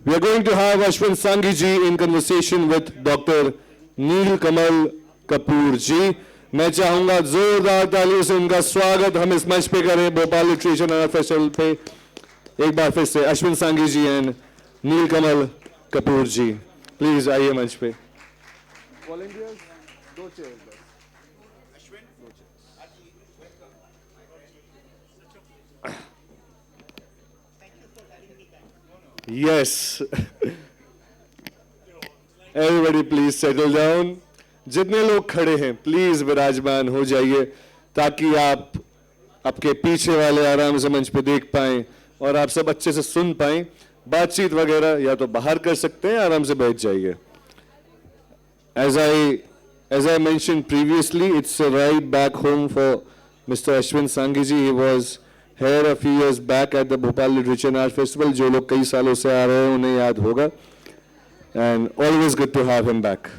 We are going to have Ashwin Sanghi ji in conversation with Dr. Neelkamal Kapoor ji. मैं चाहूंगा जोरदार तालियों से उनका स्वागत हम इस मंच पे करें भोपाल लिटरेचर एंड फेस्टिवल पे एक बार फिर से अश्विन सांघी जी एंड नीलकमल कपूर जी प्लीज आइए मंच पे वॉलंटियर्स दो chair Yes. Everybody please settle down. जितने लोग खड़े हैं प्लीज विराजमान हो जाइए ताकि आप आपके पीछे वाले आराम से मंच पे देख पाएं और आप सब अच्छे से सुन पाएं बातचीत वगैरह या तो बाहर कर सकते हैं आराम से बैठ जाइए As I mentioned previously, it's a ride back home for Mr. Ashwin Sanghi ji. He was here a few years back at the Bhopal Literature and Art Festival. जो लोग कई सालों से आ रहे हैं उन्हें याद होगा. And always good to have him back.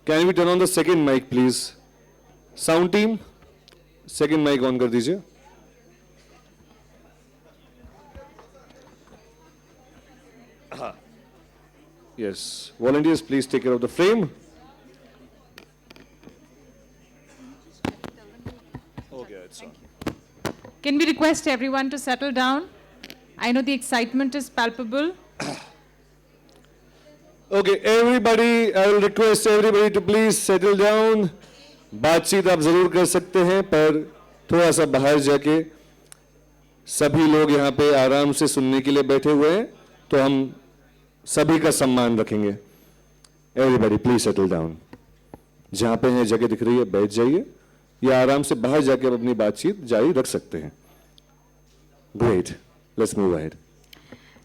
Can we turn on the second mic, please? Sound team, second mic on कर दीजिए. Yes, volunteers, please take care of the frame. Okay, it's on. Can we request everyone to settle down? I know the excitement is palpable. Okay, everybody, I will request everybody to please settle down. बातचीत आप जरूर कर सकते हैं पर थोड़ा सा बाहर जाके सभी लोग यहाँ पे आराम से सुनने के लिए बैठे हुए हैं तो हम सभी का सम्मान रखेंगे. Everybody please settle down. जहाँ पे है जगह दिख रही है बैठ जाइए या आराम से बाहर जाके अपनी बातचीत जारी रख सकते हैं. Great. Let's move ahead.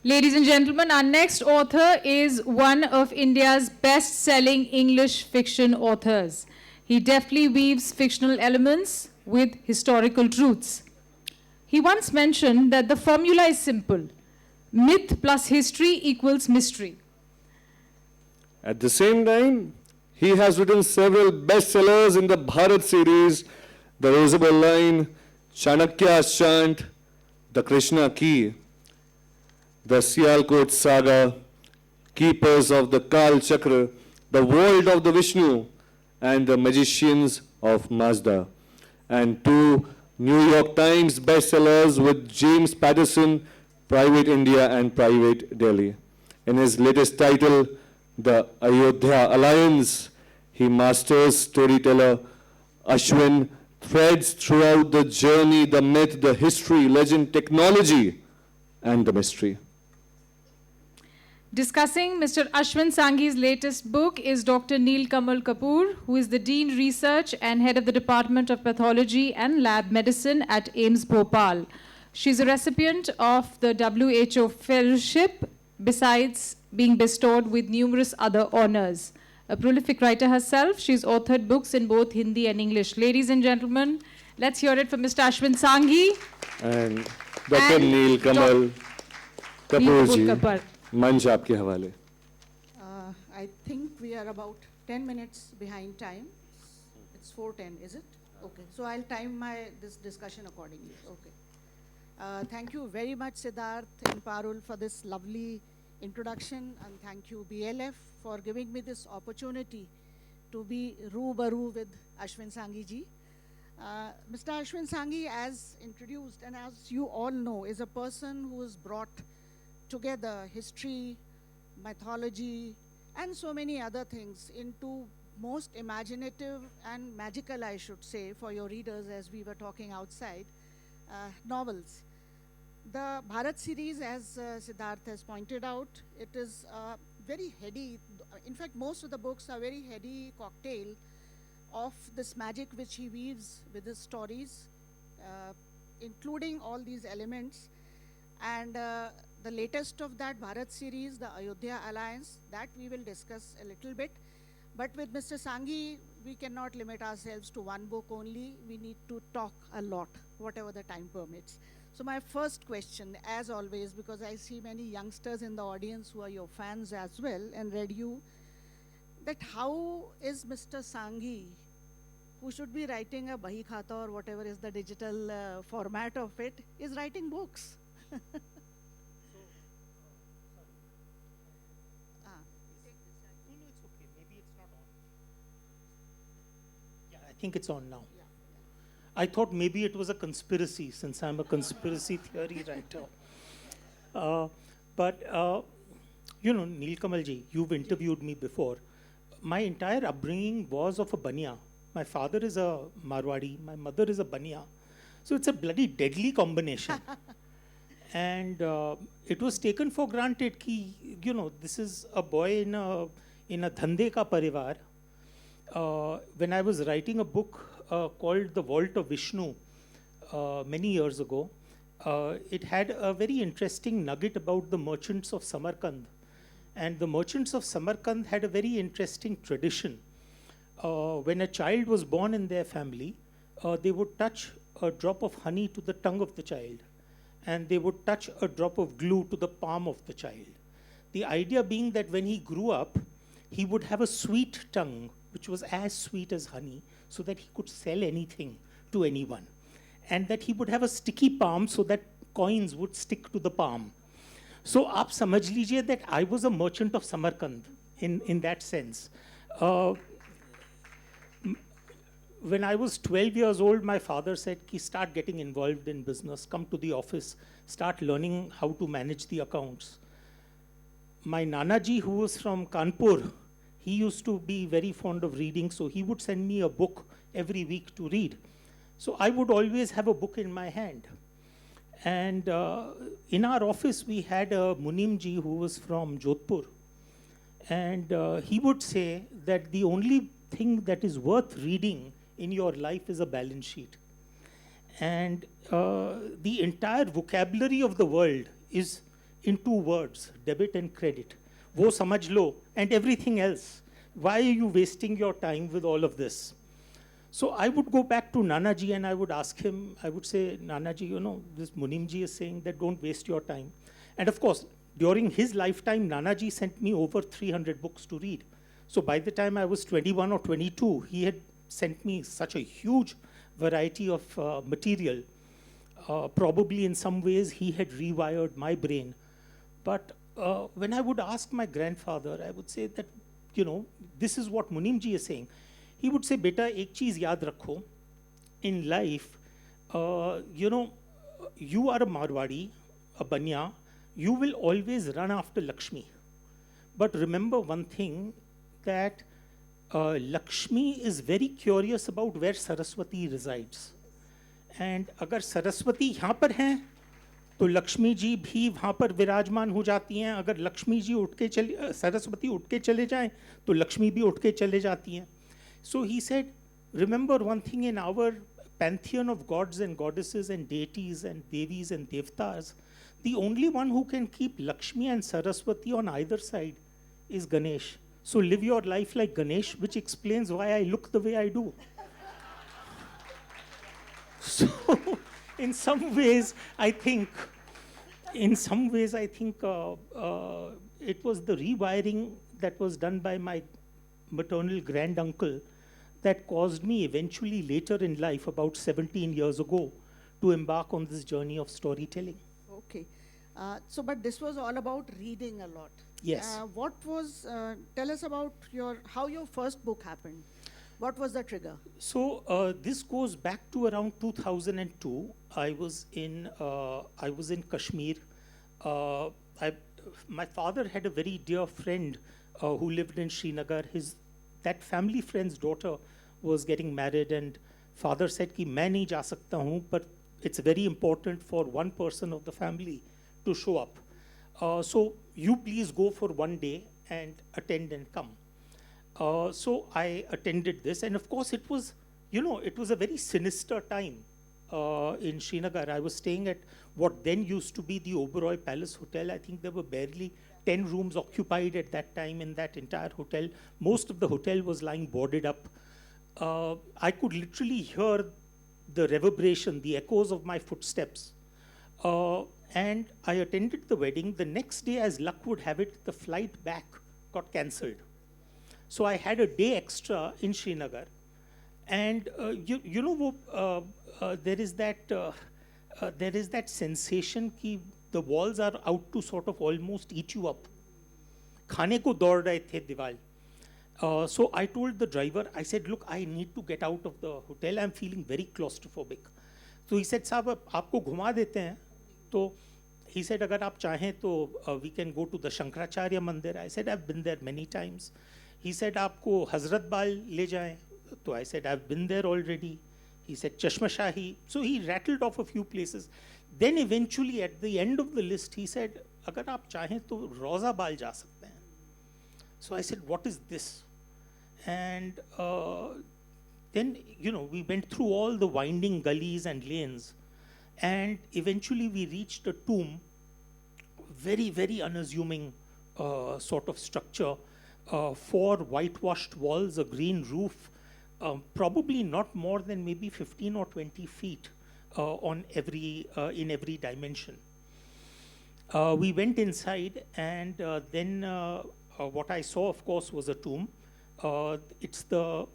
Ladies and gentlemen, our next author is one of India's best-selling English fiction authors. He deftly weaves fictional elements with historical truths. He once mentioned that the formula is simple. Myth plus history equals mystery. At the same time, he has written several bestsellers in the Bharat series, The Rosable Line, Chanakya's Chant, The Krishna Key, The Sialkot Saga, Keepers of the Kal Chakra, The World of the Vishnu, and The Magicians of Mazda, and two New York Times bestsellers with James Patterson, Private India and Private Delhi. In his latest title, The Ayodhya Alliance, he masters storyteller Ashwin threads throughout the journey, the myth, the history, legend, technology, and the mystery. Discussing Mr. Ashwin Sanghi's latest book is Dr. Neelkamal Kapoor, who is the Dean Research and Head of the Department of Pathology and Lab Medicine at AIIMS Bhopal. She's a recipient of the WHO Fellowship, besides being bestowed with numerous other honors. A prolific writer herself, she's authored books in both Hindi and English. Ladies and gentlemen, let's hear it from Mr. Ashwin Sanghi. And Dr. Neelkamal Kapoor ji. मंच आपके हवाले. I think we are about 10 minutes behind time. It's 4:10, is it? Okay, so I'll time this discussion accordingly. Okay. Thank you very much, Siddharth and Parul, for this lovely introduction, and thank you, BLF, for giving me this opportunity to be roo-baroo with Ashwin Sanghi ji. Mr. Ashwin Sanghi, as introduced and as you all know, is a person who has brought together history, mythology, and so many other things into most imaginative and magical, I should say, for your readers as we were talking outside, novels. The Bharat series, as Siddharth has pointed out, it is very heady. In fact, most of the books are very heady cocktail of this magic which he weaves with his stories, including all these elements. And the latest of that Bharat series, the Ayodhya Alliance, that we will discuss a little bit. But with Mr. Sanghi, we cannot limit ourselves to one book only. We need to talk a lot, whatever the time permits. So my first question, as always, because I see many youngsters in the audience who are your fans as well and read you, that how is Mr. Sanghi, who should be writing a Bahi Khata or whatever is the digital format of it, is writing books? think it's on now. I thought maybe it was a conspiracy, since I'm a conspiracy theory writer. But you know, Neelkamal ji, you've interviewed me before. My entire upbringing was of a Baniya. My father is a Marwadi, my mother is a Baniya. So it's a bloody deadly combination. And it was taken for granted ki, you know, this is a boy in a dhande ka parivar. When I was writing a book called The Vault of Vishnu many years ago, it had a very interesting nugget about the merchants of Samarkand. And the merchants of Samarkand had a very interesting tradition. When a child was born in their family, they would touch a drop of honey to the tongue of the child, and they would touch a drop of glue to the palm of the child. The idea being that when he grew up, he would have a sweet tongue, which was as sweet as honey, so that he could sell anything to anyone. And that he would have a sticky palm so that coins would stick to the palm. So aap samajh lijiye that I was a merchant of Samarkand in that sense. When I was 12 years old, my father said, ki start getting involved in business, come to the office, start learning how to manage the accounts. My Nanaji, who was from Kanpur, he used to be very fond of reading, so he would send me a book every week to read. So I would always have a book in my hand. And in our office, we had a Munimji who was from Jodhpur. And he would say that the only thing that is worth reading in your life is a balance sheet. And the entire vocabulary of the world is in two words, debit and credit. Wo samajh lo, and everything else. Why are you wasting your time with all of this? So I would go back to Nanaji and I would ask him, I would say, Nanaji, you know, this Munimji is saying that don't waste your time. And of course, during his lifetime, Nanaji sent me over 300 books to read. So by the time I was 21 or 22, he had sent me such a huge variety of material. Probably in some ways he had rewired my brain. But when I would ask my grandfather, I would say that, you know, this is what Munimji is saying. He would say, beta, ek cheez yaad rakho. In life, you know, you are a Marwadi, a Banya, you will always run after Lakshmi. But remember one thing, that Lakshmi is very curious about where Saraswati resides. And agar Saraswati yahan par hain, तो लक्ष्मी जी भी वहाँ पर विराजमान हो जाती हैं. अगर लक्ष्मी जी उठ के चले, सरस्वती उठ के चले जाएं, तो लक्ष्मी भी उठ के चले जाती हैं. So he said, remember one thing, in our pantheon of gods and goddesses and deities and devis and devtas, the only one who can keep Lakshmi and Saraswati on either side is Ganesh. So live your life like Ganesh, which explains why I look the way I do. So in some ways, I think it was the rewiring that was done by my maternal granduncle that caused me eventually later in life, about 17 years ago, to embark on this journey of storytelling. Okay. So, but this was all about reading a lot. Yes. Tell us about how your first book happened. What was the trigger? So this goes back to around 2002. I was in Kashmir. My father had a very dear friend who lived in Srinagar. That family friend's daughter was getting married, and father said कि मैं नहीं जा सकता हूँ, but it's very important for one person of the family to show up. So you please go for one day and attend and come. So I attended this, and of course it was a very sinister time in Srinagar. I was staying at what then used to be the Oberoi Palace Hotel. I think there were barely 10 rooms occupied at that time in that entire hotel. Most of the hotel was lying boarded up. I could literally hear the reverberation, the echoes of my footsteps. And I attended the wedding. The next day, as luck would have it, the flight back got cancelled. So I had a day extra in Srinagar. And there is that sensation that the walls are out to sort of almost eat you up. Khane ko daud rahe the diwal. So I told the driver, I said, look, I need to get out of the hotel. I'm feeling very claustrophobic. So he said, साहब आपको घुमा देते हैं. तो he said, अगर आप चाहें तो we can go to the Shankaracharya Mandir. I said, I've been there many times. He said, आपको हजरत बाल ले जाएं. So I said, I've been there already. He said, Chashma Shahi. So he rattled off a few places. Then eventually at the end of the list, he said, अगर आप चाहें तो रोज़ा बाल जा सकते हैं. So I said, what is this? And then, we went through all the winding gullies and lanes. And eventually we reached a tomb, very, very unassuming sort of structure, 4 whitewashed walls, a green roof, probably not more than maybe 15 or 20 feet in every dimension. We went inside, and then what I saw, of course, was a tomb. It's the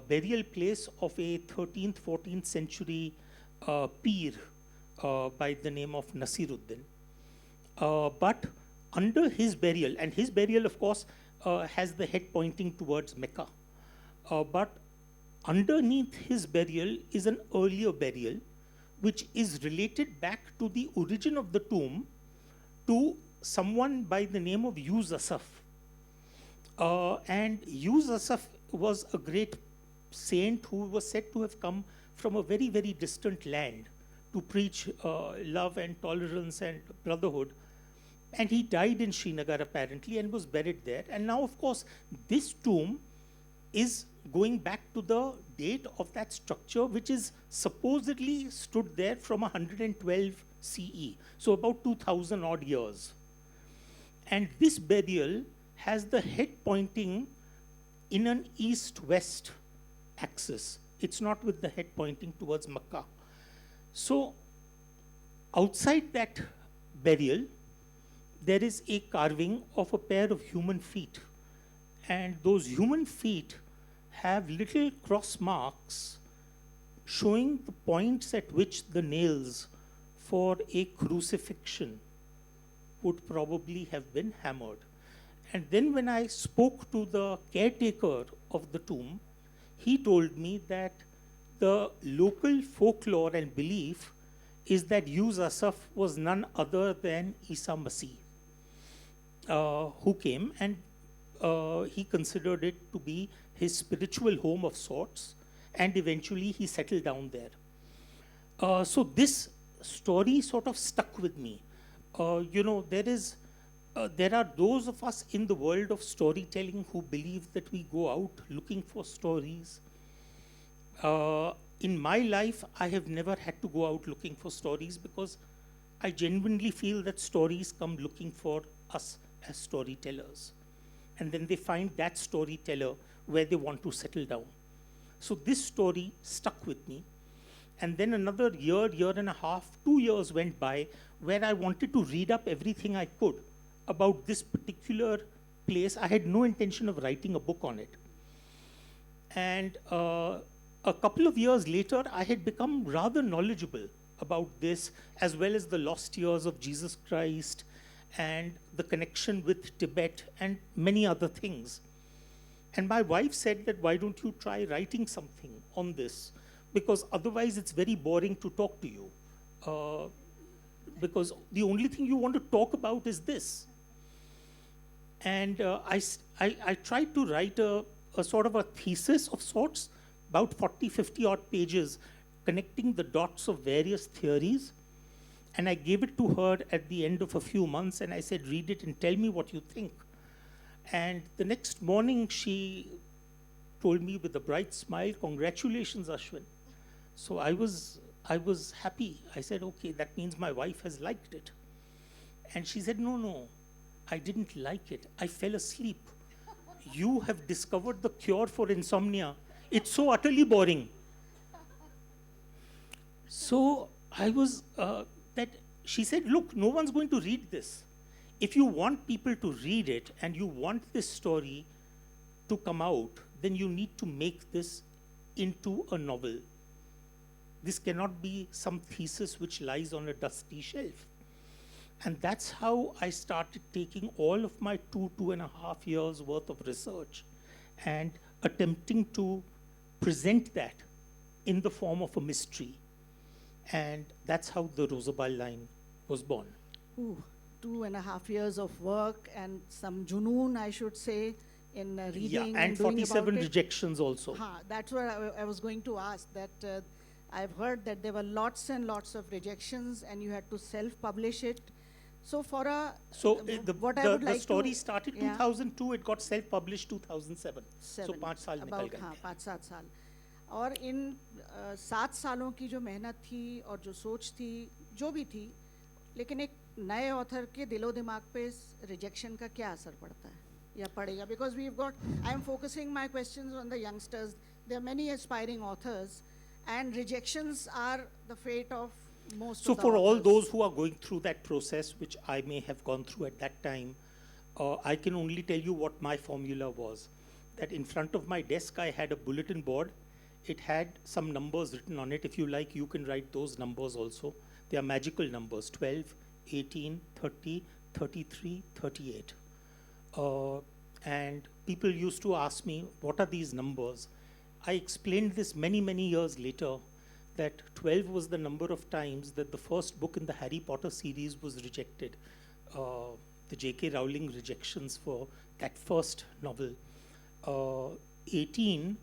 burial place of a 13th, 14th century peer by the name of Nasiruddin. But under his burial, and his burial, of course, has the head pointing towards Mecca. But underneath his burial is an earlier burial, which is related back to the origin of the tomb to someone by the name of Yuz Asaf. And Yuz Asaf was a great saint who was said to have come from a very, very distant land to preach love and tolerance and brotherhood. And he died in Srinagar apparently and was buried there. And now, of course, this tomb is going back to the date of that structure, which is supposedly stood there from 112 CE, so about 2000 odd years. And this burial has the head pointing in an east-west axis. It's not with the head pointing towards Makkah. So outside that burial, there is a carving of a pair of human feet. And those human feet have little cross marks showing the points at which the nails for a crucifixion would probably have been hammered. And then when I spoke to the caretaker of the tomb, he told me that the local folklore and belief is that Yuz Asaf was none other than Isa Masih, who came, and he considered it to be his spiritual home of sorts, and eventually he settled down there. So this story sort of stuck with me. There are those of us in the world of storytelling who believe that we go out looking for stories. In my life, I have never had to go out looking for stories because I genuinely feel that stories come looking for us as storytellers. And then they find that storyteller where they want to settle down. So this story stuck with me. And then another year, year and a half, 2 years went by where I wanted to read up everything I could about this particular place. I had no intention of writing a book on it. And a couple of years later, I had become rather knowledgeable about this, as well as the lost years of Jesus Christ and the connection with Tibet and many other things. And my wife said that, why don't you try writing something on this? Because otherwise it's very boring to talk to you. Because the only thing you want to talk about is this. And I tried to write a sort of a thesis of sorts, about 40, 50 odd pages, connecting the dots of various theories. And I gave it to her at the end of a few months, and I said, read it and tell me what you think. And the next morning, she told me with a bright smile, congratulations, Ashwin. So I was happy. I said, okay, that means my wife has liked it. And she said, no, I didn't like it. I fell asleep. You have discovered the cure for insomnia. It's so utterly boring. So I was, she said, look, no one's going to read this. If you want people to read it and you want this story to come out, then you need to make this into a novel. This cannot be some thesis which lies on a dusty shelf. And that's how I started taking all of my 2.5 years worth of research and attempting to present that in the form of a mystery. And that's how the Rosabal line was born. Ooh, 2.5 years of work and some junoon, I should say, in reading Yeah, and doing 47 about it. rejections also. That's what I was going to ask, that I've heard that there were lots and lots of rejections and you had to self-publish it. So for a, So what I would the like story to, started yeah. 2002, it got self-published 2007. So 7, 5 साल निकल about गए हाँ थे. 5-7 साल. और इन 7 सालों की जो मेहनत थी और जो सोच थी, जो भी थी, लेकिन एक नए ऑथर के दिलो दिमाग पे रिजेक्शन का क्या असर पड़ता है या पड़ेगा? Because we've got, I'm focusing my questions on the youngsters. There are many aspiring authors, and rejections are the fate of most So of the for all authors. those who are going through that process, which I may have gone through at that time, I can only tell you what my formula was. That in front of my desk, I had a bulletin board. It had some numbers written on it. If you like, you can write those numbers also. They are magical numbers: 12, 18, 30, 33, 38. And people used to ask me, what are these numbers? I explained this many, many years later, that 12 was the number of times that the first book in the Harry Potter series was rejected. The J.K. Rowling rejections for that first novel. 18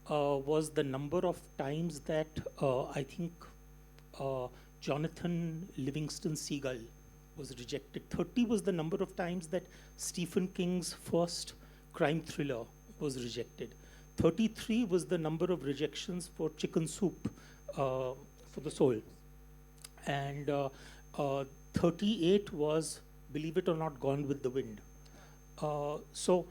was the number of times that I think Jonathan Livingston Seagull was rejected. 30 was the number of times that Stephen King's first crime thriller was rejected. 33 was the number of rejections for Chicken Soup for the Soul. And 38 was, believe it or not, Gone with the Wind. So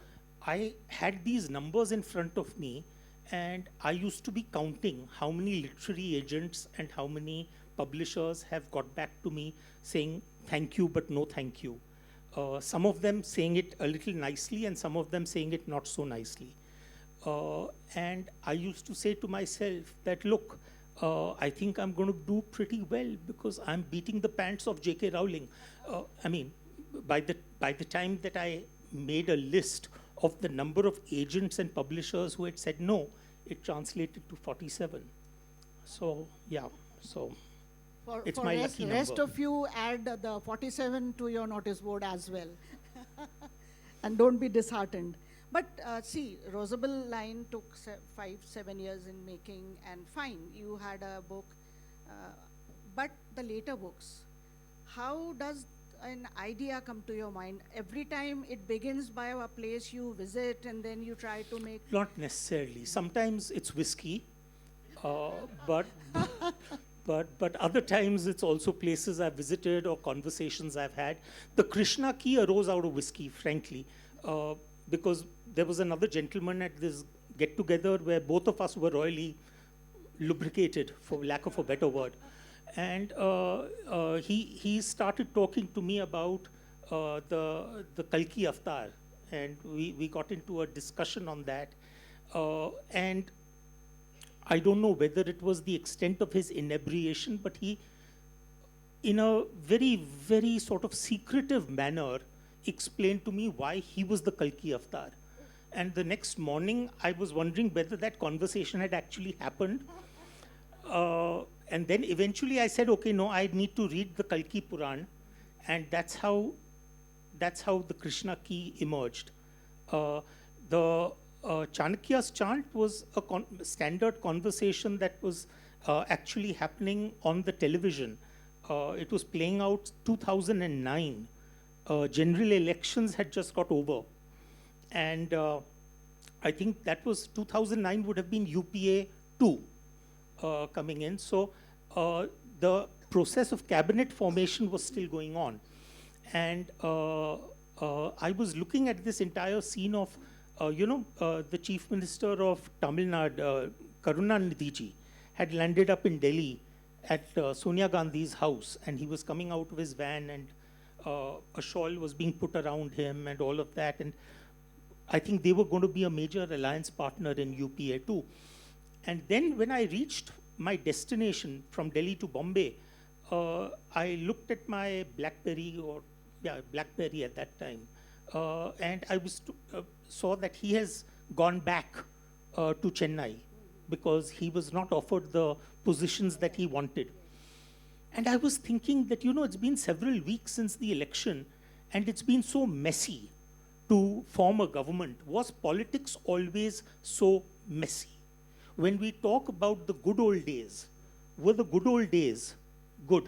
I had these numbers in front of me, and I used to be counting how many literary agents and how many publishers have got back to me saying thank you but no thank you. Some of them saying it a little nicely and some of them saying it not so nicely. And I used to say to myself that, look, I think I'm going to do pretty well because I'm beating the pants of J.K. Rowling. I mean, by the time that I made a list of the number of agents and publishers who had said no, it translated to 47. So, yeah, so it's For my rest, lucky rest number. of you add the 47 to your notice board as well. And don't be disheartened. But see, Rosabal line took 5-7 years in making, and fine, you had a book. But the later books, how does an idea come to your mind? Every time it begins by a place you visit and then you try to make... Not necessarily. Sometimes it's whiskey, but other times it's also places I've visited or conversations I've had. The Krishna key arose out of whiskey, frankly, because there was another gentleman at this get-together where both of us were royally lubricated, for lack of a better word. And he started talking to me about the Kalki Avatar, and we got into a discussion on that. And I don't know whether it was the extent of his inebriation, but he, in a very, very sort of secretive manner, explained to me why he was the Kalki Avatar. And the next morning, I was wondering whether that conversation had actually happened. And then eventually I said, okay, no, I need to read the Kalki Puran. And that's how the Krishna key emerged. The Chanakya's chant was a standard conversation that was actually happening on the television. It was playing out 2009. General elections had just got over. And I think that was 2009 would have been UPA 2 coming in. So the process of cabinet formation was still going on. And I was looking at this entire scene of, the Chief Minister of Tamil Nadu, Karunanidhi, had landed up in Delhi at Sonia Gandhi's house, and he was coming out of his van, and a shawl was being put around him and all of that. And I think they were going to be a major alliance partner in UPA too. And then when I reached my destination from Delhi to Bombay, I looked at my BlackBerry at that time, and I saw that he has gone back to Chennai because he was not offered the positions that he wanted. And I was thinking that, it's been several weeks since the election, and it's been so messy to form a government. Was politics always so messy? When we talk about the good old days, were the good old days good?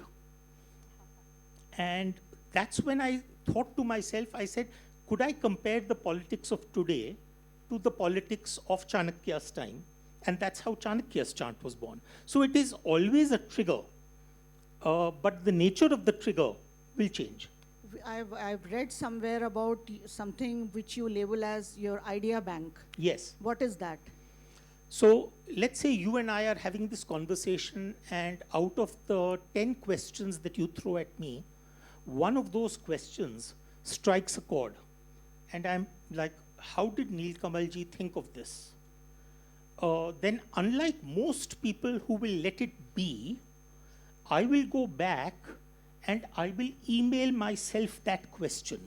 And that's when I thought to myself, I said, could I compare the politics of today to the politics of Chanakya's time? And that's how Chanakya's chant was born. So it is always a trigger, but the nature of the trigger will change. I've read somewhere about something which you label as your idea bank. Yes. What is that? So let's say you and I are having this conversation, and out of the 10 questions that you throw at me, one of those questions strikes a chord. And I'm like, how did Neelkamalji think of this? Then unlike most people who will let it be, I will go back and I will email myself that question.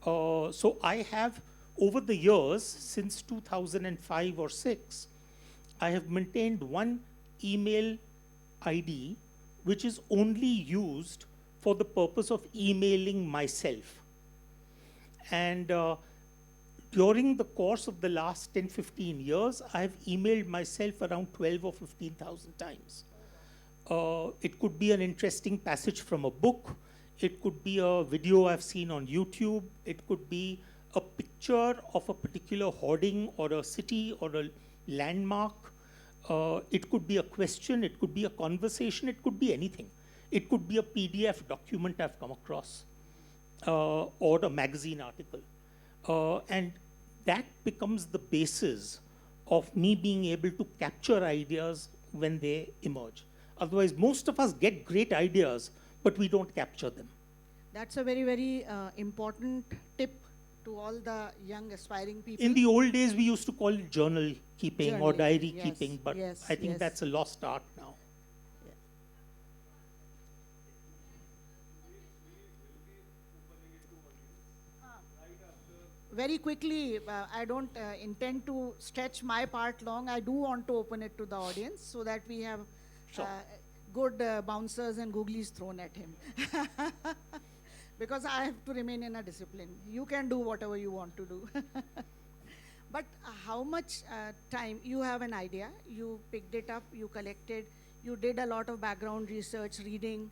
So I have, over the years, since 2005 or 6, I have maintained one email ID which is only used for the purpose of emailing myself. And during the course of the last 10, 15 years, I've emailed myself around 12 or 15,000 times. It could be an interesting passage from a book. It could be a video I've seen on YouTube. It could be a picture of a particular hoarding or a city or a landmark. It could be a question. It could be a conversation. It could be anything. It could be a PDF document I've come across, or a magazine article. And that becomes the basis of me being able to capture ideas when they emerge. Otherwise, most of us get great ideas, but we don't capture them. That's a very, very important tip to all the young aspiring people. In the old days, we used to call it journal keeping or diary Yes, keeping, but yes, I think yes. that's a lost art now. Very quickly, I don't intend to stretch my part long. I do want to open it to the audience so that we have Sure. good bouncers and googlies thrown at him. Because I have to remain in a discipline. You can do whatever you want to do. But how much time, you have an idea, you picked it up, you collected, you did a lot of background research, reading,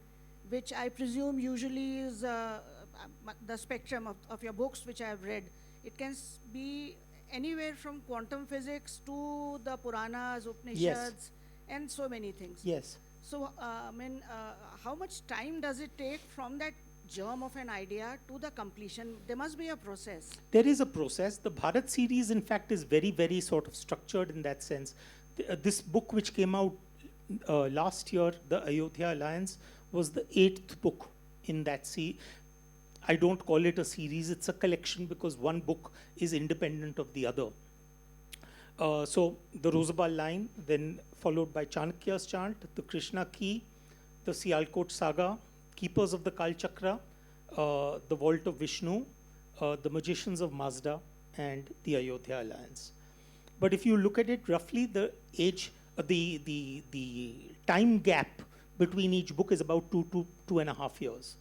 which I presume usually is the spectrum of your books which I have read. It can be anywhere from quantum physics to the Puranas, Upanishads, and so many things. Yes. So, how much time does it take from that germ of an idea to the completion? There must be a process. There is a process. The Bharat series, in fact, is very, very sort of structured in that sense. This book, which came out last year, the Ayodhya Alliance, was the 8th book in that series. I don't call it a series, it's a collection because one book is independent of the other. So the Rosabal line, then followed by Chanakya's chant, the Krishna key, the Sialkot saga, Keepers of the Kal Chakra, the Vault of Vishnu, the Magicians of Mazda, and the Ayodhya Alliance. But if you look at it roughly, the age, the time gap between each book is about 2.5 years.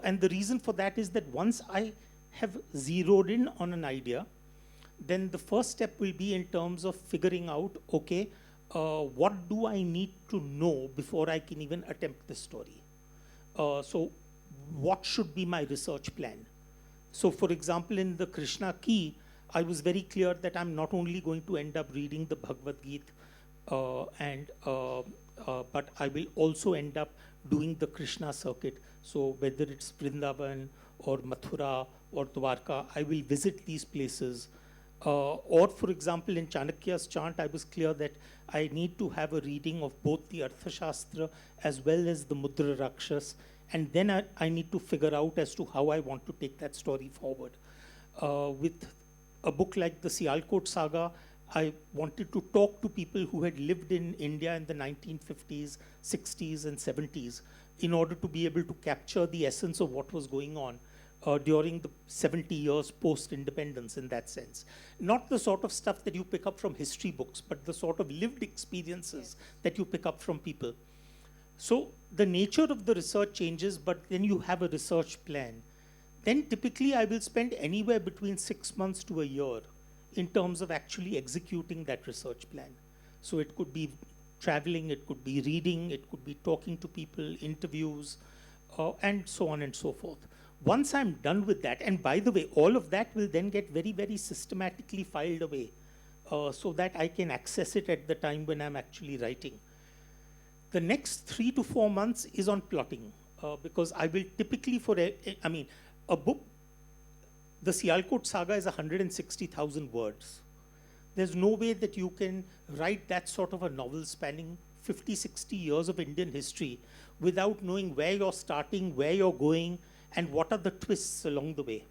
And the reason for that is that once I have zeroed in on an idea, then the first step will be in terms of figuring out, okay, what do I need to know before I can even attempt this story? So what should be my research plan? So for example, in the Krishna key, I was very clear that I'm not only going to end up reading the Bhagavad Gita, but I will also end up doing the Krishna circuit. So whether it's Vrindavan or Mathura or Dwarka, I will visit these places. Or for example, in Chanakya's chant, I was clear that I need to have a reading of both the Arthashastra as well as the Mudra Rakshas. And then I need to figure out as to how I want to take that story forward. With a book like the Sialkot saga, I wanted to talk to people who had lived in India in the 1950s, 60s, and 70s in order to be able to capture the essence of what was going on during the 70 years post-independence in that sense. Not the sort of stuff that you pick up from history books, but the sort of lived experiences that you pick up from people. So the nature of the research changes, but then you have a research plan. Then typically I will spend anywhere between 6 months to a year in terms of actually executing that research plan. So it could be traveling, it could be reading, it could be talking to people, interviews, and so on and so forth. Once I'm done with that, and by the way, all of that will then get very, very systematically filed away so that I can access it at the time when I'm actually writing. The next 3 to 4 months is on plotting because I will typically a book, the Sialkot saga is 160,000 words. There's no way that you can write that sort of a novel spanning 50, 60 years of Indian history without knowing where you're starting, where you're going, and what are the twists along the way.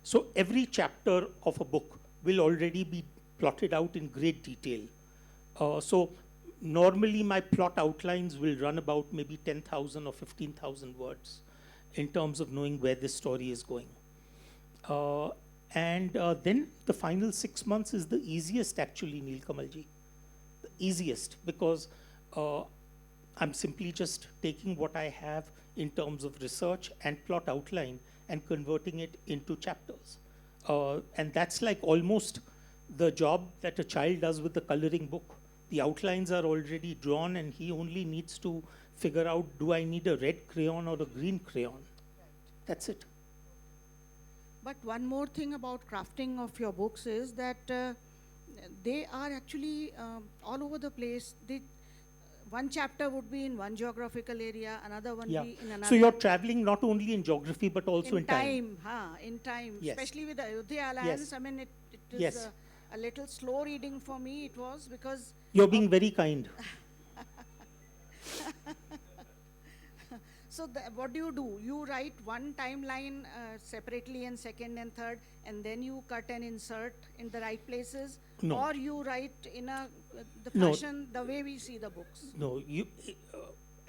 So every chapter of a book will already be plotted out in great detail. So normally my plot outlines will run about maybe 10,000 or 15,000 words in terms of knowing where this story is going. Then the final 6 months is the easiest actually, Neelkamalji. The easiest because I'm simply just taking what I have in terms of research and plot outline and converting it into chapters. And that's like almost the job that a child does with the coloring book. The outlines are already drawn and he only needs to figure out, do I need a red crayon or a green crayon? Right. That's it. But one more thing about crafting of your books is that they are actually all over the place. One chapter would be in one geographical area, another one be in another. So you're traveling not only in geography but also in time. In time, yes. Especially with the Ayodhya Alliance. Yes. I mean, it is yes. A little slow reading for me. It was because you're being very kind. So what do? You write one timeline separately and second and third, and then you cut and insert in the right places? No. Or you write in the fashion, the way we see the books? No,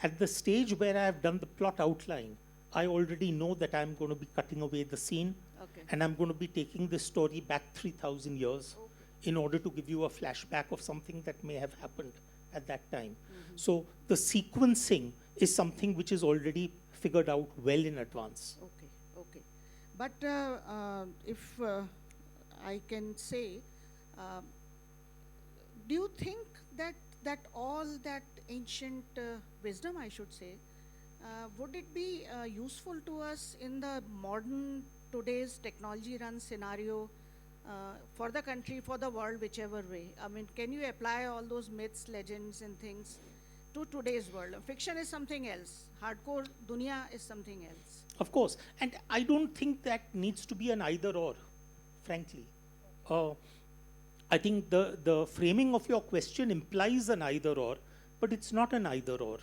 at the stage where I have done the plot outline, I already know that I'm going to be cutting away the scene, and I'm going to be taking the story back 3,000 years in order to give you a flashback of something that may have happened at that time. So the sequencing is something which is already figured out well in advance. Okay. But if I can say, do you think that all that ancient wisdom, I should say, would it be useful to us in the modern, today's technology-run scenario for the country, for the world, whichever way? I mean, can you apply all those myths, legends, and things to today's world? Fiction is something else. Hardcore dunya is something else. Of course. And I don't think that needs to be an either-or, frankly. I think the framing of your question implies an either-or, but it's not an either-or.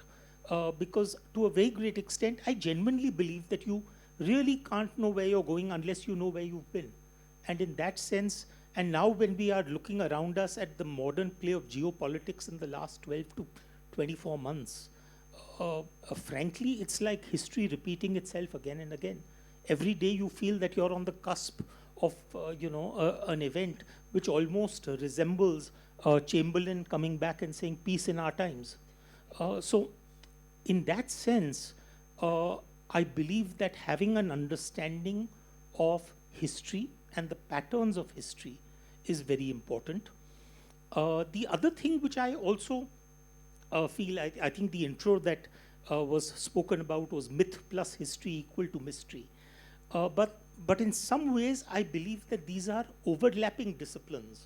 Because to a very great extent, I genuinely believe that you really can't know where you're going unless you know where you've been. And in that sense, and now when we are looking around us at the modern play of geopolitics in the last 12 to 24 months, frankly, it's like history repeating itself again and again. Every day you feel that you're on the cusp of, an event which almost resembles Chamberlain coming back and saying peace in our times. So in that sense, I believe that having an understanding of history and the patterns of history is very important. The other thing which I also feel, I think the intro that was spoken about was myth plus history equal to mystery. But in some ways, I believe that these are overlapping disciplines.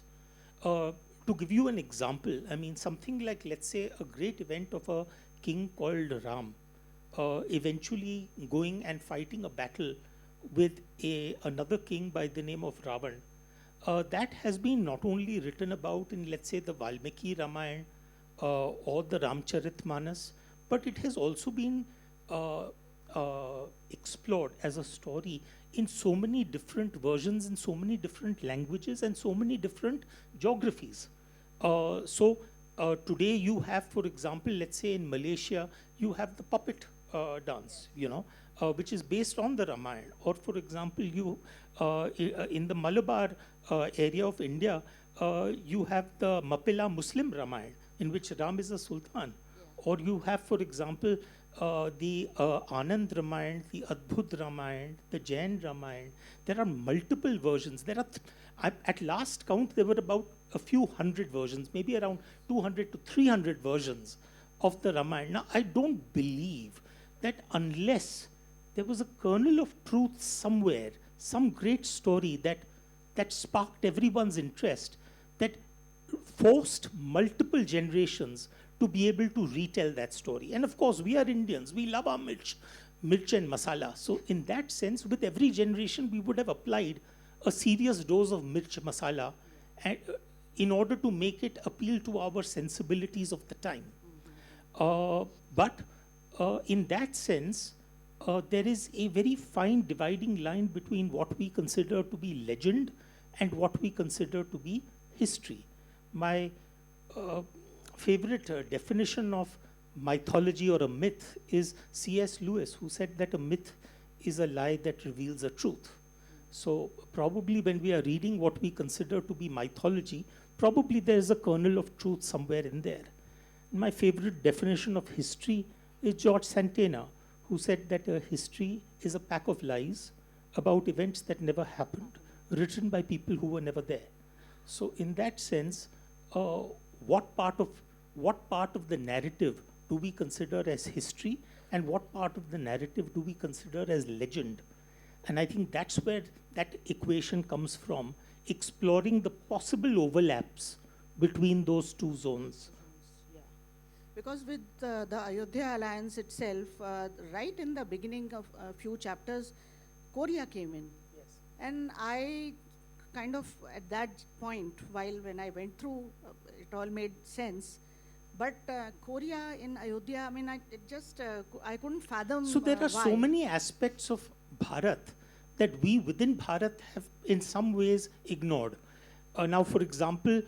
To give you an example, I mean, something like, let's say, a great event of a king called Ram, eventually going and fighting a battle with another king by the name of Ravan. That has been not only written about in, let's say, the Valmiki Ramayana or the Ramcharitmanas, but it has also been explored as a story in so many different versions, in so many different languages, and so many different geographies. Today you have, for example, let's say in Malaysia, you have the puppet dance, which is based on the Ramayana. Or for example, in the Malabar area of India, you have the Mapila Muslim Ramayana, in which Ram is a sultan. Or you have, for example, the Anand Ramayana, the Adbhut Ramayana, the Jain Ramayana. There are multiple versions. There are, at last count, there were about a few hundred versions, maybe around 200 to 300 versions of the Ramayana. Now, I don't believe that unless there was a kernel of truth somewhere, some great story that sparked everyone's interest, that forced multiple generations to be able to retell that story. And of course, we are Indians. We love our mirch and masala. So in that sense, with every generation, we would have applied a serious dose of mirch masala in order to make it appeal to our sensibilities of the time. But in that sense, there is a very fine dividing line between what we consider to be legend and what we consider to be history. My favorite definition of mythology or a myth is C.S. Lewis, who said that a myth is a lie that reveals a truth. So probably when we are reading what we consider to be mythology, probably there is a kernel of truth somewhere in there. My favorite definition of history is George Santayana, who said that a history is a pack of lies about events that never happened, written by people who were never there. So in that sense, what part of the narrative do we consider as history, and what part of the narrative do we consider as legend? And I think that's where that equation comes from, exploring the possible overlaps between those two zones. Yeah. Because with the Ayodhya Alliance itself, right in the beginning of a few chapters, Korea came in. Yes. And I kind of, at that point, when I went through, it all made sense. But Korea in Ayodhya, I mean, I couldn't fathom. So there are why. so many aspects of Bharat that we within Bharat have in some ways ignored. Now, for example,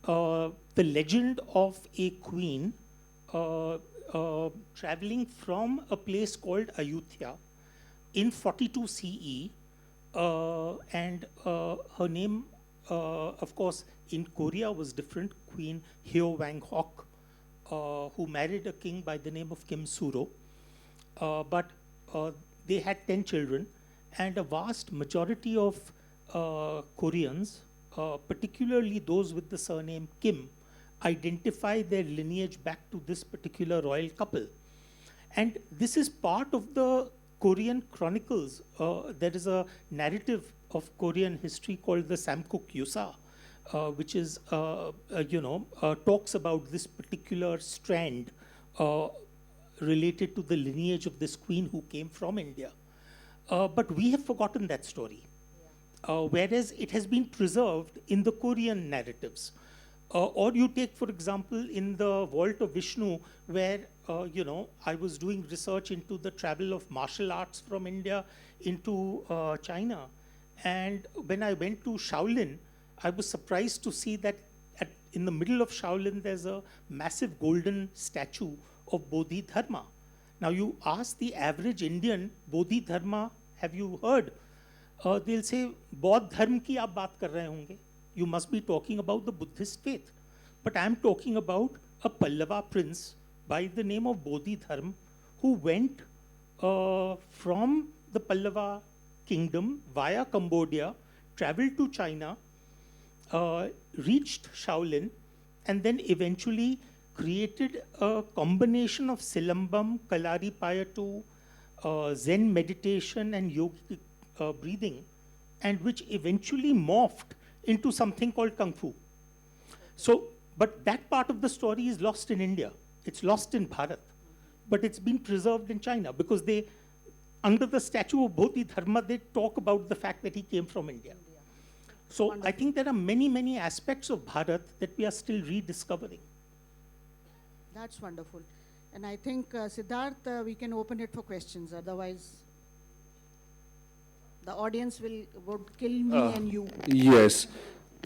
the legend of a queen traveling from a place called Ayodhya in 42 CE, and her name, of course, in Korea was different, Queen Hyo Wang-hok, who married a king by the name of Kim Suro. But they had 10 children, and a vast majority of Koreans, particularly those with the surname Kim, identify their lineage back to this particular royal couple. And this is part of the Korean chronicles. There is a narrative of Korean history called the Samguk Yusa, which is, talks about this particular strand related to the lineage of this queen who came from India. But we have forgotten that story, whereas it has been preserved in the Korean narratives. Or you take, for example, in the Vault of Vishnu, where, I was doing research into the travel of martial arts from India into China. And when I went to Shaolin, I was surprised to see that in the middle of Shaolin, there's a massive golden statue of Bodhidharma. Now, you ask the average Indian, Bodhidharma, have you heard? They'll say, Bodh Dharma ki aap baat kar rahe honge. You must be talking about the Buddhist faith. But I'm talking about a Pallava prince by the name of Bodhidharma, who went from the Pallava kingdom via Cambodia, traveled to China, reached Shaolin, and then eventually created a combination of Silambam, Kalaripayattu, Zen meditation, and yogic breathing, and which eventually morphed into something called Kung Fu. So, but that part of the story is lost in India. It's lost in Bharat. But it's been preserved in China because they, under the statue of Bodhidharma, they talk about the fact that he came from India. So Wonderful. I think there are many, many aspects of Bharat that we are still rediscovering. That's wonderful. And I think, Siddharth, we can open it for questions. Otherwise, the audience would kill me and you. Yes.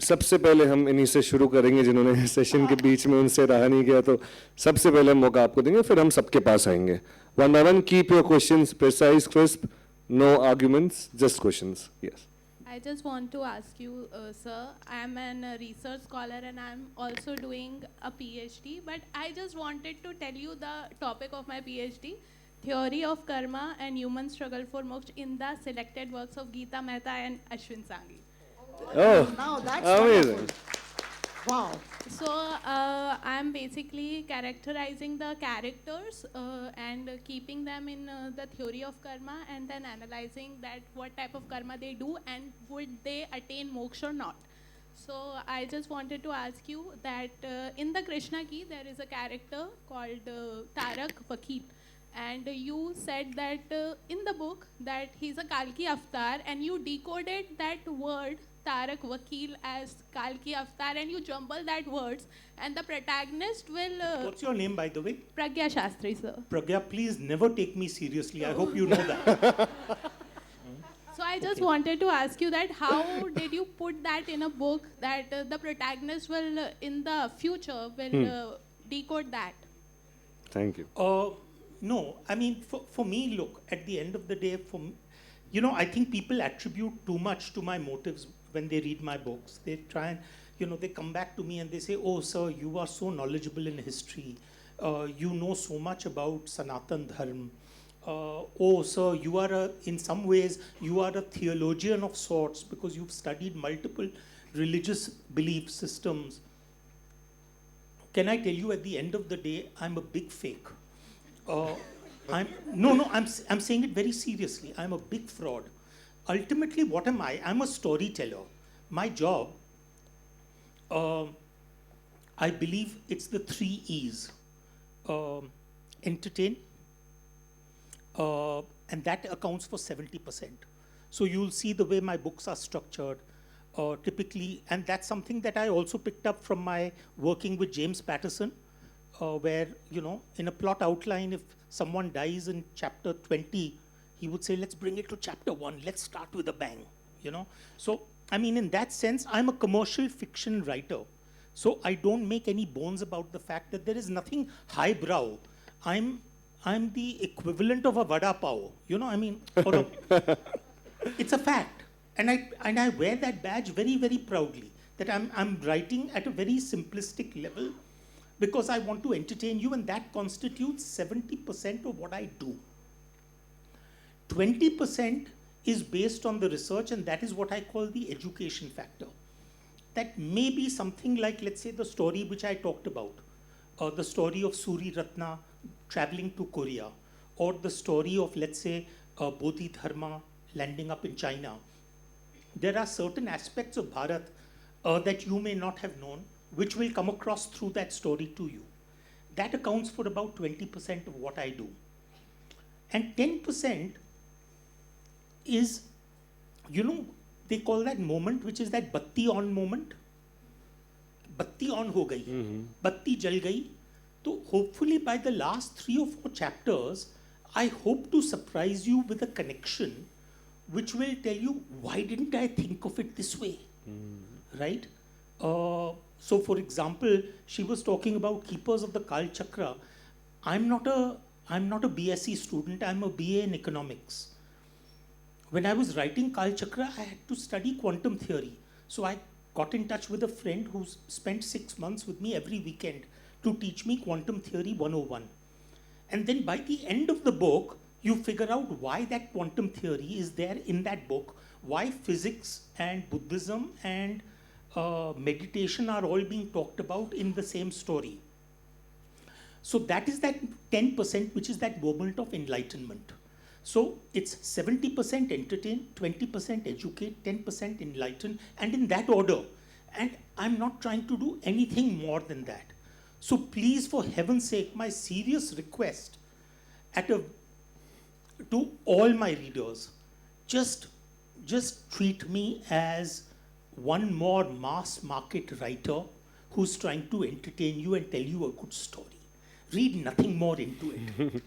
सबसे पहले हम इन्हीं से शुरू करेंगे जिन्होंने session के बीच में उनसे रहा नहीं गया, तो सबसे पहले मौका आपको देंगे, फिर हम सबके पास आएंगे. One by one, keep your questions precise, crisp, no arguments, just questions. Yes. I just want to ask you, sir, I am a research scholar and I am also doing a PhD, but I just wanted to tell you the topic of my PhD, Theory of Karma and Human Struggle for Moksha in the selected works of Geeta Mehta and Ashwin Sanghi. Oh, Now that's amazing. wonderful. Wow. So I am basically characterizing the characters and keeping them in the theory of karma, and then analyzing that what type of karma they do and would they attain moksha or not. So I just wanted to ask you that in the Krishna Ki there is a character called Tarak Vakil, and you said that in the book that he's a Kalki avatar, and you decoded that word Tarak Vakil as Kalki avatar, and you jumble that words, and the protagonist will What's your name, by the way? Pragya Shastri, sir. Pragya, please never take me seriously. I hope you know that. So I just wanted to ask you that how did you put that in a book that the protagonist will in the future will decode that? Thank you. No, I mean, for me, look, at the end of the day, I think people attribute too much to my motives when they read my books. They try and, they come back to me and they say, oh, sir, you are so knowledgeable in history. You know so much about Sanatan Dharma. Oh, sir, you are in some ways, you are a theologian of sorts because you've studied multiple religious belief systems. Can I tell you, at the end of the day, I'm a big fake. I'm saying it very seriously. I'm a big fraud. Ultimately, what am I? I'm a storyteller. My job, I believe it's the 3 E's. Entertain, and that accounts for 70%. So you'll see the way my books are structured, typically, and that's something that I also picked up from my working with James Patterson, where, in a plot outline, if someone dies in chapter 20, he would say, let's bring it to chapter 1, let's start with a bang, So, I mean, in that sense, I'm a commercial fiction writer. So I don't make any bones about the fact that there is nothing highbrow. I'm the equivalent of a vada pav, it's a fact. And I wear that badge very, very proudly, that I'm writing at a very simplistic level, because I want to entertain you, and that constitutes 70% of what I do. 20% is based on the research, and that is what I call the education factor. That may be something like, let's say, the story which I talked about, the story of Suri Ratna traveling to Korea, or the story of, let's say, Bodhidharma landing up in China. There are certain aspects of Bharat that you may not have known, which will come across through that story to you. That accounts for about 20% of what I do. And 10% is, they call that moment, which is that batti on moment. Batti on ho gayi, batti jal gayi. So hopefully by the last 3 or 4 chapters, I hope to surprise you with a connection which will tell you, why didn't I think of it this way, right? So for example, she was talking about keepers of the Kal Chakra. I'm not a BSc student, I'm a BA in economics. When I was writing Kal Chakra, I had to study quantum theory. So I got in touch with a friend who spent 6 months with me every weekend to teach me quantum theory 101. And then by the end of the book, you figure out why that quantum theory is there in that book, why physics and Buddhism and meditation are all being talked about in the same story. So that is that 10%, which is that moment of enlightenment. So it's 70% entertain, 20% educate, 10% enlighten, and in that order. And I'm not trying to do anything more than that. So please, for heaven's sake, my serious request to all my readers, just treat me as one more mass market writer who's trying to entertain you and tell you a good story. read nothing more into it.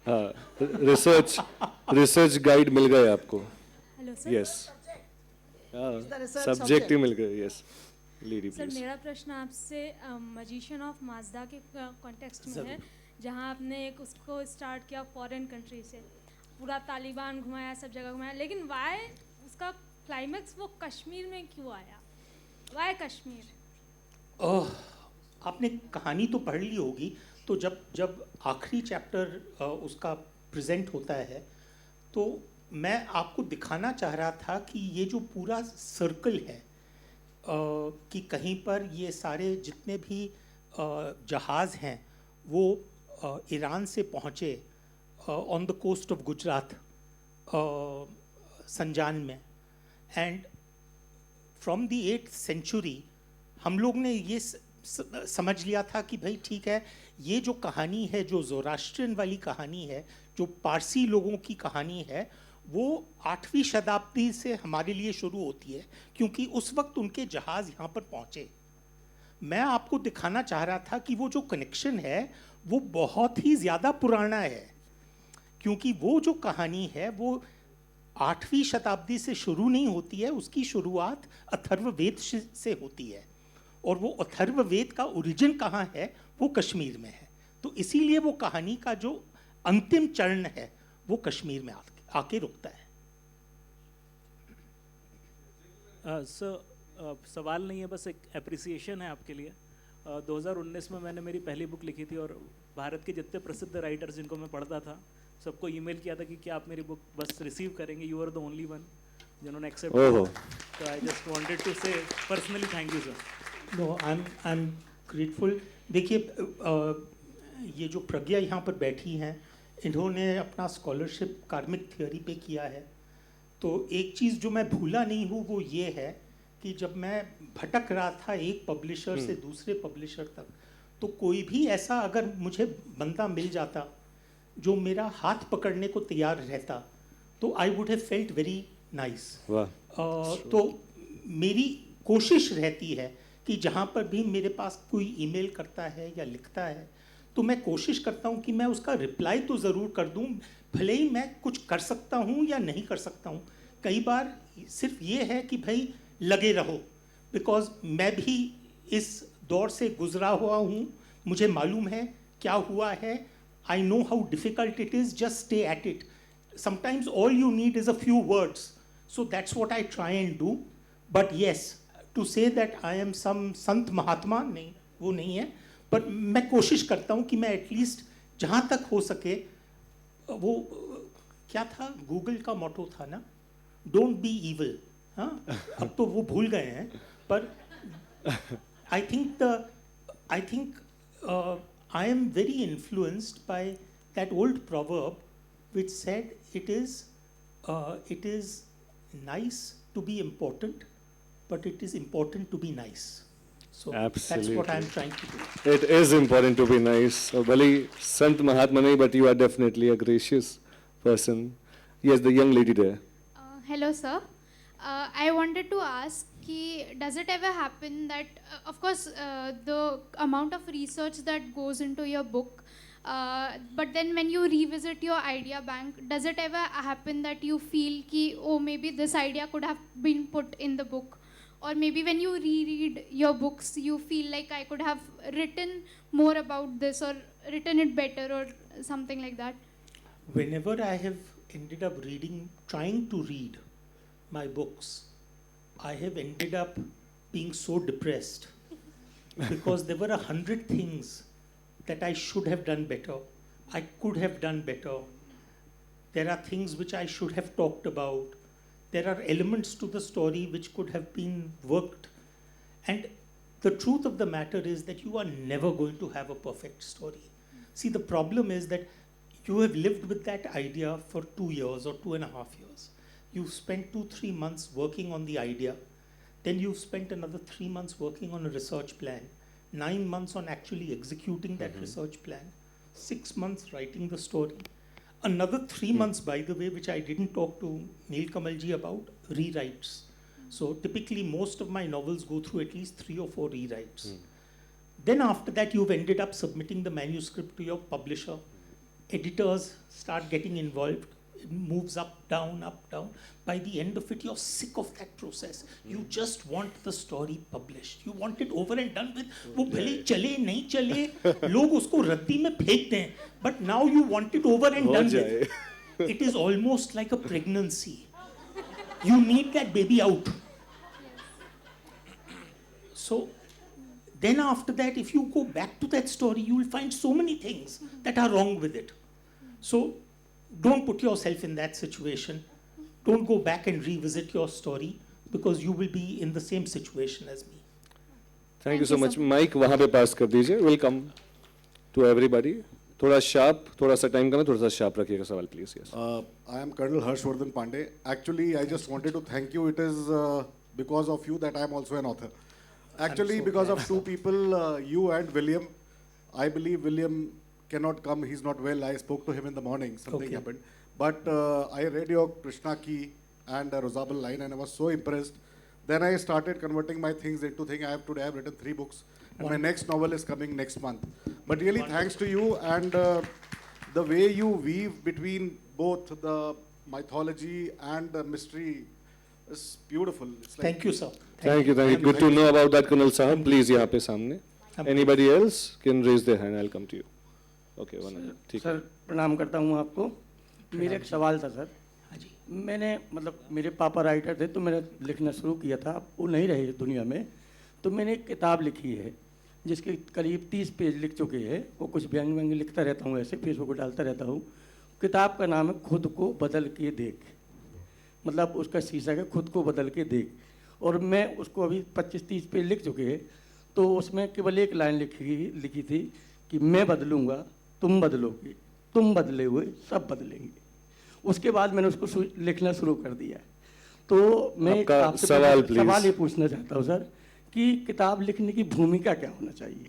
हाँ, research guide मिल गए आपको. Hello sir. Yes. the research subject ही subject. मिल गए. यस. लीडी sir please. मेरा प्रश्न आपसे मजिशियन ऑफ माजदा के कॉन्टेक्स्ट में है, जहां आपने एक उसको स्टार्ट किया फॉरेन कंट्री से, पूरा तालिबान घुमाया, सब जगह घुमाया, लेकिन वाई उसका क्लाइमेक्स वो कश्मीर में क्यों आया? वाई कश्मीर? आपने कहानी तो पढ़ ली होगी, तो जब आखिरी चैप्टर उसका प्रेजेंट होता है, तो मैं आपको दिखाना चाह रहा था कि ये जो पूरा सर्कल है, कि कहीं पर ये सारे जितने भी जहाज़ हैं वो ईरान से पहुँचे on the coast of Gujarat, Sanjan में, and from the 8th century हम लोग ने ये समझ लिया था कि भाई ठीक है, ये जो कहानी है, जो ज़ोरास्ट्रियन वाली कहानी है, जो पारसी लोगों की कहानी है, वो 8वीं शताब्दी से हमारे लिए शुरू होती है, क्योंकि उस वक्त उनके जहाज़ यहाँ पर पहुँचे. मैं आपको दिखाना चाह रहा था कि वो जो कनेक्शन है वो बहुत ही ज़्यादा पुराना है, क्योंकि वो जो कहानी है वो 8वीं शताब्दी से शुरू नहीं होती है, उसकी शुरुआत अथर्ववेद से होती है, और वो अथर्ववेद का ओरिजिन कहाँ है, वो कश्मीर में है. तो इसीलिए वो कहानी का जो अंतिम चरण है वो कश्मीर में आके रुकता है. सवाल नहीं है, बस एक एप्रिसिएशन है आपके लिए. 2019 में मैंने मेरी पहली बुक लिखी थी, और भारत के जितने प्रसिद्ध राइटर्स जिनको मैं पढ़ता था सबको ईमेल किया था कि क्या आप मेरी बुक बस रिसीव करेंगे. You are the only one जिन्होंने एक्सेप्ट किया. तो I just wanted to say personally thank you sir. No, I am grateful. देखिए, ये जो प्रज्ञा यहाँ पर बैठी हैं, इन्होंने अपना स्कॉलरशिप कार्मिक थियोरी पे किया है. तो एक चीज़ जो मैं भूला नहीं हूँ वो ये है कि जब मैं भटक रहा था एक पब्लिशर से दूसरे पब्लिशर तक, तो कोई भी ऐसा अगर मुझे बंदा मिल जाता जो मेरा हाथ पकड़ने को तैयार रहता, तो I would have felt very nice. तो मेरी कोशिश रहती है कि जहाँ पर भी मेरे पास कोई ईमेल करता है या लिखता है, तो मैं कोशिश करता हूँ कि मैं उसका रिप्लाई तो ज़रूर कर दूँ, भले ही मैं कुछ कर सकता हूँ या नहीं कर सकता हूँ. कई बार सिर्फ ये है कि भाई लगे रहो, बिकॉज मैं भी इस दौर से गुजरा हुआ हूँ, मुझे मालूम है क्या हुआ है. I know how difficult it is, just stay at it. Sometimes all you need is a few words, so that's what I try and do. But yes, to say that I am some संत महात्मा, नहीं, वो नहीं है. पर मैं कोशिश करता हूँ कि मैं एटलीस्ट जहाँ तक हो सके, वो क्या था, गूगल का मोटो था ना, डोंट बी ईविल. हाँ, अब तो वो भूल गए हैं, पर I think I am very influenced by that old proverb which said it is nice to be important, but it is important to be nice. So that's what I'm trying to do. It is important to be nice. भले संत महात्मा नहीं, but you are definitely a gracious person. Yes, the young lady there. Hello, sir. I wanted to ask, does it ever happen that, of course, the amount of research that goes into your book, but then when you revisit your idea bank, does it ever happen that you feel oh, maybe this idea could have been put in the book? Or maybe when you reread your books, you feel like I could have written more about this or written it better or something like that? Whenever I have ended up trying to read my books, I have ended up being so depressed because there were 100 things that I should have done better. I could have done better. There are things which I should have talked about. There are elements to the story which could have been worked. And the truth of the matter is that you are never going to have a perfect story. See, the problem is that you have lived with that idea for 2 years or 2.5 years. You've spent 2-3 months working on the idea. Then you've spent another 3 months working on a research plan. 9 months on actually executing that research plan. 6 months writing the story. Another 3 months, by the way, which I didn't talk to Neelkamal ji about, rewrites. So typically most of my novels go through at least 3 or 4 rewrites. Then after that, you've ended up submitting the manuscript to your publisher. Editors start getting involved. It moves up, down, up, down. By the end of it, you're sick of that process. You just want the story published. You want it over and done with. वो भले चले नहीं चले, लोग उसको रद्दी में फेंक दें. But now you want it over and done with. It is almost like a pregnancy. You need that baby out. So then after that, if you go back to that story, you will find so many things that are wrong with it. So don't put yourself in that situation. Don't go back and revisit your story because you will be in the same situation as me. Thank you so much. Mike वहाँ पे पास कर दीजिए. Welcome to everybody. थोड़ा sharp, थोड़ा सा time करना, थोड़ा सा sharp रखिएगा सवाल please. Yes. I am Colonel Harshvardhan Pandey. Actually, I just wanted to thank you. It is because of you that I am also an author. Actually, because of two people, you and William. I believe William cannot come. He's not well. I spoke to him in the morning. Something happened. But I read your Krishna Ki and Rosabal line and I was so impressed. Then I started converting my things into things. Today I have written 3 books. And my next novel is coming next month. But really thanks to you and the way you weave between both the mythology and the mystery is beautiful. It's like Thank you, sir. Thank you. Good to know about that, Colonel Sahab. Please यहाँ पे सामने. Anybody else can raise their hand. I'll come to you. Okay, one other. ठीक है. Sir प्रणाम करता हूँ आपको. मेरा एक सवाल था सर. हाँ जी. मैंने मतलब मेरे पापा राइटर थे तो मैंने लिखना शुरू किया था. वो नहीं रहे दुनिया में तो मैंने एक किताब लिखी है जिसके करीब 30 पेज लिख चुके हैं. वो कुछ व्यंग व्यंग लिखता रहता हूँ, ऐसे फेसबुक पर डालता रहता हूँ. किताब का नाम है खुद को बदल के देख. मतलब उसका शीर्षक है खुद को बदल के देख. और मैं उसको अभी 25-30 पेज लिख चुके हैं. तो उसमें केवल एक लाइन लिखी थी कि मैं बदलूंगा, तुम बदलोगे, तुम बदले हुए सब बदलेंगे. उसके बाद मैंने उसको लिखना शुरू कर दिया. तो मैं आपसे सवाल ये पूछना चाहता हूँ सर कि किताब लिखने की भूमिका क्या होना चाहिए.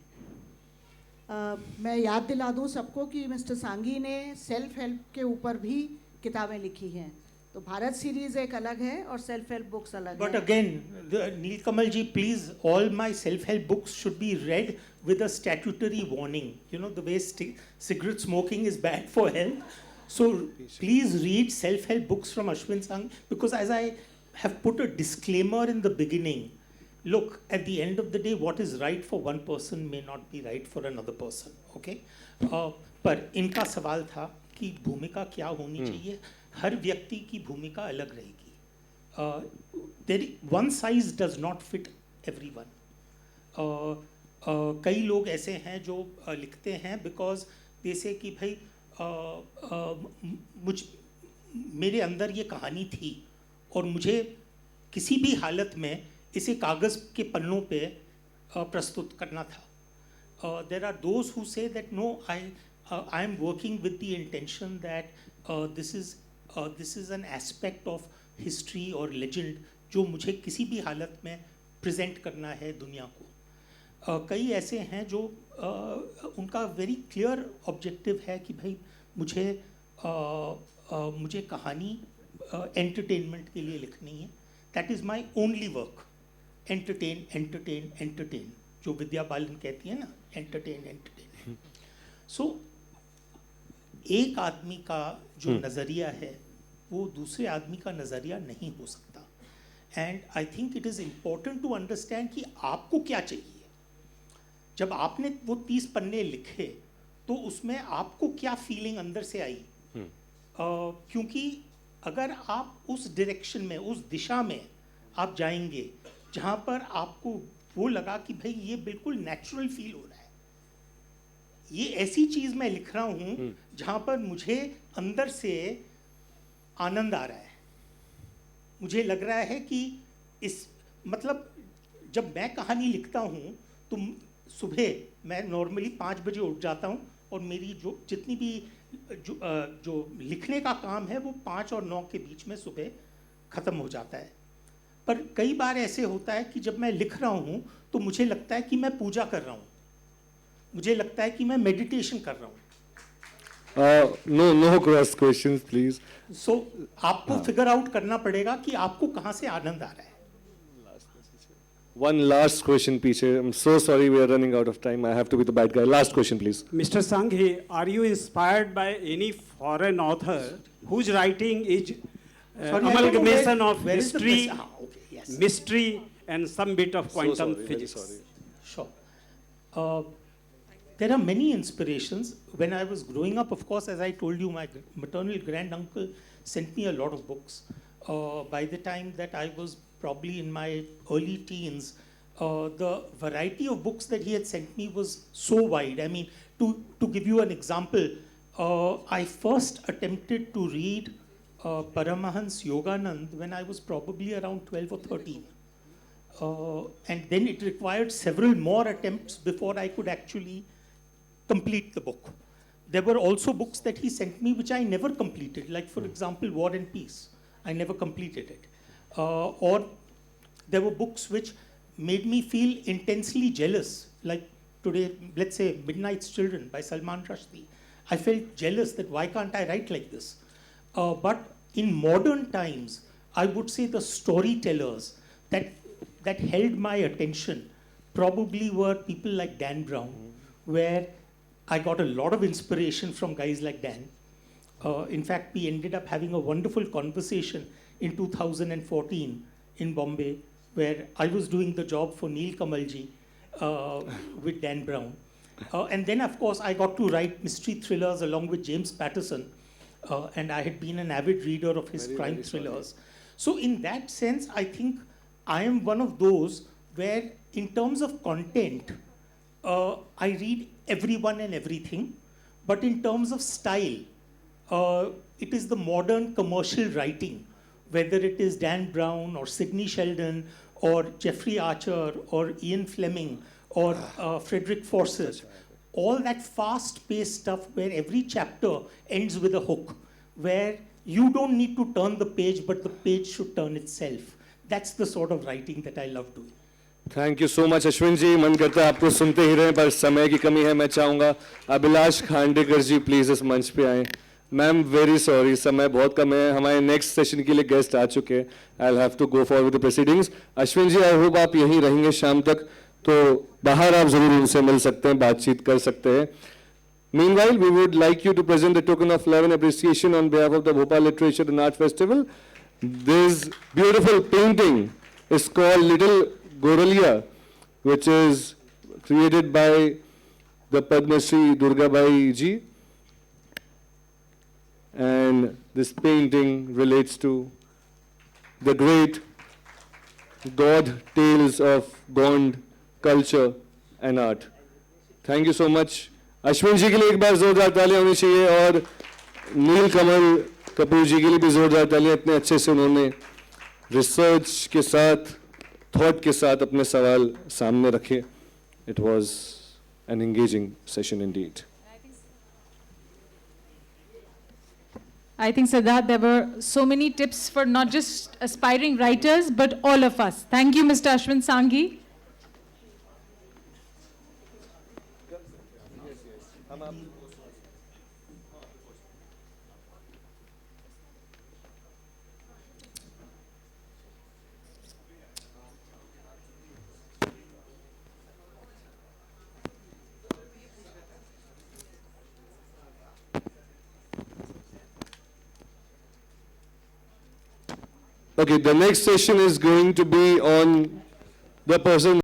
मैं याद दिला दूं सबको कि मिस्टर सांगी ने सेल्फ हेल्प के ऊपर भी किताबें लिखी हैं. तो भारत सीरीज एक अलग है और सेल्फ हेल्प बुक्स अलग है. But again, Neelkamal ji, please, all my self-help books should be read with a statutory warning. You know, the way cigarette smoking is bad for health. So please read self-help books from Ashwin Sanghi because as I have put a disclaimer in the beginning, look, at the end of the day, what is right for one person may not be right for another person. Okay? पर इनका सवाल था कि भूमिका क्या होनी चाहिए. हर व्यक्ति की भूमिका अलग रहेगी. One size does not fit everyone. कई लोग ऐसे हैं जो लिखते हैं because they say कि भाई मेरे अंदर ये कहानी थी और मुझे किसी भी हालत में इसे कागज़ के पन्नों पे प्रस्तुत करना था. There are those who say that no, I am working with the intention that this is an aspect of history or legend जो मुझे किसी भी हालत में प्रेजेंट करना है दुनिया को. कई ऐसे हैं जो उनका वेरी क्लियर ऑब्जेक्टिव है कि भाई मुझे कहानी एंटरटेनमेंट के लिए लिखनी है. That is my only work. Entertain जो विद्या बालन कहती है ना, एंटरटेन. सो एक आदमी का जो नज़रिया है वो दूसरे आदमी का नज़रिया नहीं हो सकता. And I think it is important to understand कि आपको क्या चाहिए. जब आपने वो 30 पन्ने लिखे तो उसमें आपको क्या फीलिंग अंदर से आई. क्योंकि अगर आप उस डायरेक्शन में, उस दिशा में आप जाएंगे जहाँ पर आपको वो लगा कि भाई ये बिल्कुल नेचुरल फील हो रहा है, ये ऐसी चीज़ मैं लिख रहा हूँ जहाँ पर मुझे अंदर से आनंद आ रहा है, मुझे लग रहा है कि इस मतलब जब मैं कहानी लिखता हूँ तो सुबह मैं नॉर्मली 5 बजे उठ जाता हूँ और मेरी जो जितनी भी जो लिखने का काम है वो 5 और 9 के बीच में सुबह ख़त्म हो जाता है. पर कई बार ऐसे होता है कि जब मैं लिख रहा हूँ तो मुझे लगता है कि मैं पूजा कर रहा हूँ, मुझे लगता है कि मैं मेडिटेशन कर रहा हूँ. No cross questions please. So आपको फिगर आउट करना पड़ेगा कि आपको कहाँ से आनंद आ रहा है. One last question, Piche. I'm so sorry we are running out of time. I have to be the bad guy. Last question, please. Mr. Sanghi, are you inspired by any foreign author whose writing is Sorry, I don't know amalgamation of where is the history, question? Okay, yes. mystery, and some bit of quantum so sorry, physics? very sorry. Sure. There are many inspirations. When I was growing up, of course, as I told you, my maternal granduncle sent me a lot of books. By the time that I was probably in my early teens, the variety of books that he had sent me was so wide. I mean, to give you an example, I first attempted to read Paramahans Yoganand when I was probably around 12 or 13. And then it required several more attempts before I could actually complete the book. There were also books that he sent me which I never completed, like for example, War and Peace. I never completed it. Or there were books which made me feel intensely jealous, like today, let's say Midnight's Children by Salman Rushdie. I felt jealous that why can't I write like this? But in modern times, I would say the storytellers that held my attention probably were people like Dan Brown, where I got a lot of inspiration from guys like Dan. In fact, we ended up having a wonderful conversation in 2014 in Bombay, where I was doing the job for Neelkamal with Dan Brown. And then, of course, I got to write mystery thrillers along with James Patterson, and I had been an avid reader of his crime thrillers. So in that sense, I think I am one of those where, in terms of content, I read everyone and everything, but in terms of style, it is the modern commercial writing, whether it is Dan Brown or Sidney Sheldon or Jeffrey Archer or Ian Fleming or Frederick Forsyth, all that fast-paced stuff where every chapter ends with a hook, where you don't need to turn the page, but the page should turn itself. That's the sort of writing that I love doing. Thank you so much Ashwin ji. मन करता है आपको सुनते ही रहें, पर समय की कमी है. मैं चाहूँगा अभिलाष खांडेकर जी प्लीज़ इस मंच पे आएँ. मैम वेरी सॉरी, समय बहुत कम है. हमारे नेक्स्ट सेशन के लिए गेस्ट आ चुके हैं. I have to go for with the proceedings. Ashwin ji, I hope आप यहीं रहेंगे शाम तक, तो बाहर आप जरूर उनसे मिल सकते हैं, बातचीत कर सकते हैं. Meanwhile, we would like you to present the token of love and appreciation on behalf of the Bhopal Literature and Art Festival. This beautiful painting is called Little Goralia, which is created by the Padma Shri Durgabai ji. And this painting relates to the great God tales of Gond culture and art. Thank you so much. Ashwin जी के लिए एक बार जोरदार तालियां होनी चाहिए, और नीलकमल कपूर जी के लिए भी जोरदार तालियां. इतने अच्छे से उन्होंने रिसर्च के साथ, थॉट के साथ अपने सवाल सामने रखे. It was an engaging session Indeed. I think, Siddharth, there were so many tips for not just aspiring writers, but all of us. Thank you, Mr. Ashwin Sanghi. Okay, the next session is going to be on the person